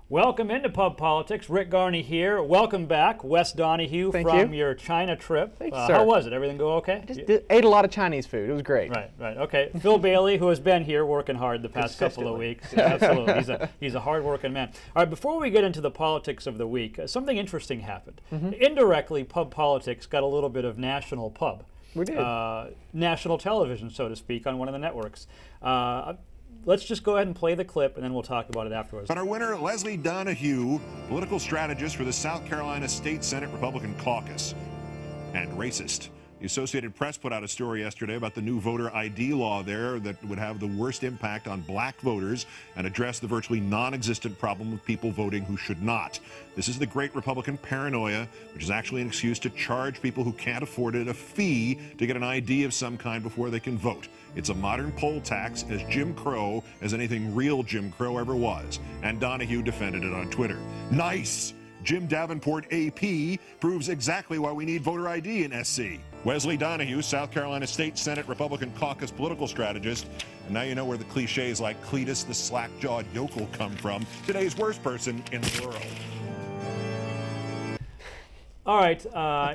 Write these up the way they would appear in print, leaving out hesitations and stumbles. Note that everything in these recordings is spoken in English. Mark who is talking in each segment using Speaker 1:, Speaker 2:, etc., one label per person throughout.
Speaker 1: Welcome into Pub Politics. Rick Garney here. Welcome back, Wes Donahue from your China trip.
Speaker 2: Thanks, sir.
Speaker 1: How was it? Everything go okay?
Speaker 2: I just ate a lot of Chinese food. It was great.
Speaker 1: Right. Okay. Phil Bailey, who has been here working hard the past couple of weeks. Absolutely. He's a hard-working man. All right, before we get into the politics of the week, something interesting happened. Indirectly, Pub Politics got a little bit of national pub.
Speaker 2: We did.
Speaker 1: National television, so to speak, on one of the networks. Let's just go ahead and play the clip, and then we'll talk about it afterwards.
Speaker 3: But our winner, Leslie Donahue, political strategist for the South Carolina State Senate Republican Caucus, and racist. The Associated Press put out a story yesterday about the new voter ID law there that would have the worst impact on black voters and address the virtually non-existent problem of people voting who should not. This is the great Republican paranoia, which is actually an excuse to charge people who can't afford it a fee to get an ID of some kind before they can vote. It's a modern poll tax, as Jim Crow as anything real Jim Crow ever was. And Donahue defended it on Twitter. Nice! Jim Davenport AP proves exactly why we need voter ID in SC. Wesley Donahue, South Carolina State Senate Republican Caucus political strategist. And now you know where the cliches like Cletus the slack-jawed yokel come from. Today's worst person in the world.
Speaker 1: All right,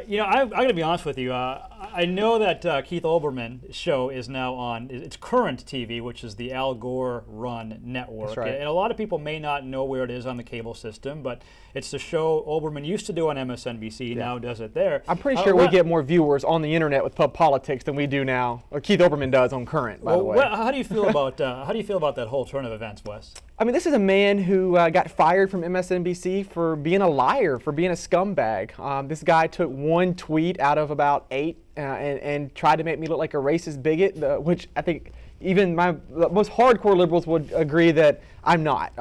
Speaker 1: you know, I'm going to be honest with you. I know that Keith Olbermann's show is now on its current TV, which is the Al Gore-run network.
Speaker 2: That's right.
Speaker 1: And a lot of people may not know where it is on the cable system, but it's the show Olbermann used to do on MSNBC, now does it there.
Speaker 2: I'm pretty sure we get more viewers on the internet with Pub Politics than we do now, or Keith Olbermann does on Current, by the way.
Speaker 1: How do you feel about that whole turn of events, Wes?
Speaker 2: I mean, this is a man who got fired from MSNBC for being a liar, for being a scumbag. This guy took one tweet out of about 8 and tried to make me look like a racist bigot, which I think even the most hardcore liberals would agree that I'm not.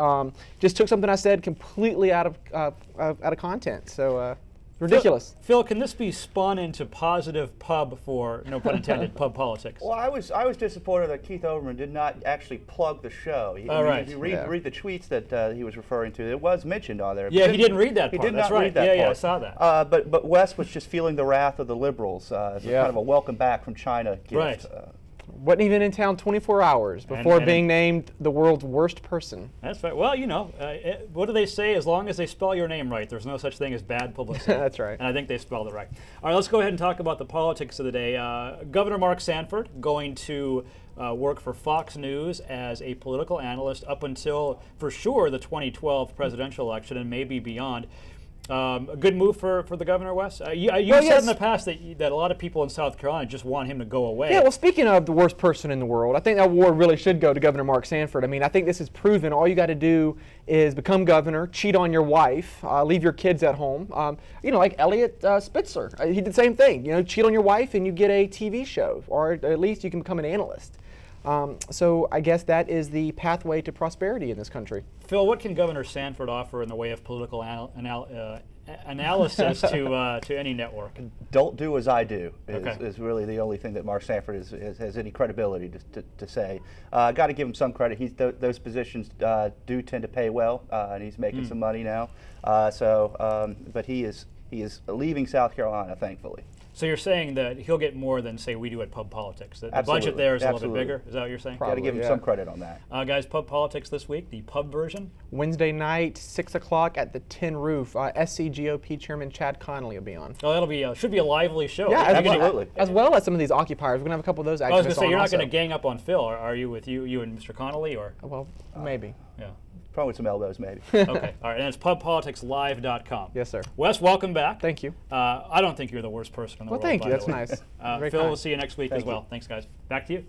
Speaker 2: Just took something I said completely out of content. So ridiculous.
Speaker 1: Phil, can this be spun into positive pub for, no pun intended, Pub Politics?
Speaker 4: Well, I was disappointed that Keith Olbermann did not actually plug the show. If you read the tweets that he was referring to, it was mentioned on there.
Speaker 1: Yeah, he didn't read that part.
Speaker 4: He did not
Speaker 1: read that part.
Speaker 4: Yeah,
Speaker 1: I saw that.
Speaker 4: But Wes was just feeling the wrath of the liberals. It's kind of a welcome back from China gift.
Speaker 1: Right.
Speaker 2: Wasn't even in town 24 hours before being named the world's worst person.
Speaker 1: That's right. Well, you know, what do they say? As long as they spell your name right, there's no such thing as bad publicity.
Speaker 2: That's right.
Speaker 1: And I think they spelled it right. All right, let's go ahead and talk about the politics of the day. Governor Mark Sanford going to work for Fox News as a political analyst up until, for sure, the 2012 presidential election and maybe beyond. A good move for the governor, Wes? You said in the past that a lot of people in South Carolina just want him to go away.
Speaker 2: Yeah, well, speaking of the worst person in the world, I think that award really should go to Governor Mark Sanford. I mean, I think this is proven. All you got to do is become governor, cheat on your wife, leave your kids at home. You know, like Elliot Spitzer. He did the same thing. You know, cheat on your wife and you get a TV show, or at least you can become an analyst. So I guess that is the pathway to prosperity in this country.
Speaker 1: Phil, what can Governor Sanford offer in the way of political analysis to any network?
Speaker 4: Don't do as I do is really the only thing that Mark Sanford has any credibility to say. Got to give him some credit. Those positions do tend to pay well, and he's making some money now. But he is leaving South Carolina, thankfully.
Speaker 1: So you're saying that he'll get more than, say, we do at Pub Politics. The budget there is a little bit bigger. Is that what you're saying?
Speaker 4: Got to give him some credit on that.
Speaker 1: Guys, Pub Politics this week, the pub version.
Speaker 2: Wednesday night, 6 o'clock at the Tin Roof. SC GOP Chairman Chad Connolly will be on.
Speaker 1: Oh, that'll be should be a lively show.
Speaker 2: Yeah,
Speaker 4: absolutely.
Speaker 2: As well as some of those occupiers. We're going to have a couple of those activists on.
Speaker 1: I was going to say, you're not going to gang up on Phil, are you, with you and Mr. Connolly? Or?
Speaker 2: Well, maybe.
Speaker 1: Yeah.
Speaker 4: Probably some elbows, maybe.
Speaker 1: Okay, all right, and it's pubpoliticslive.com.
Speaker 2: Yes, sir.
Speaker 1: Wes, welcome back.
Speaker 2: Thank you.
Speaker 1: I don't think you're the worst person in the world.
Speaker 2: Well, thank you. That's
Speaker 1: way.
Speaker 2: nice.
Speaker 1: Phil, we'll see you next week as well. Thanks, guys. Back to you.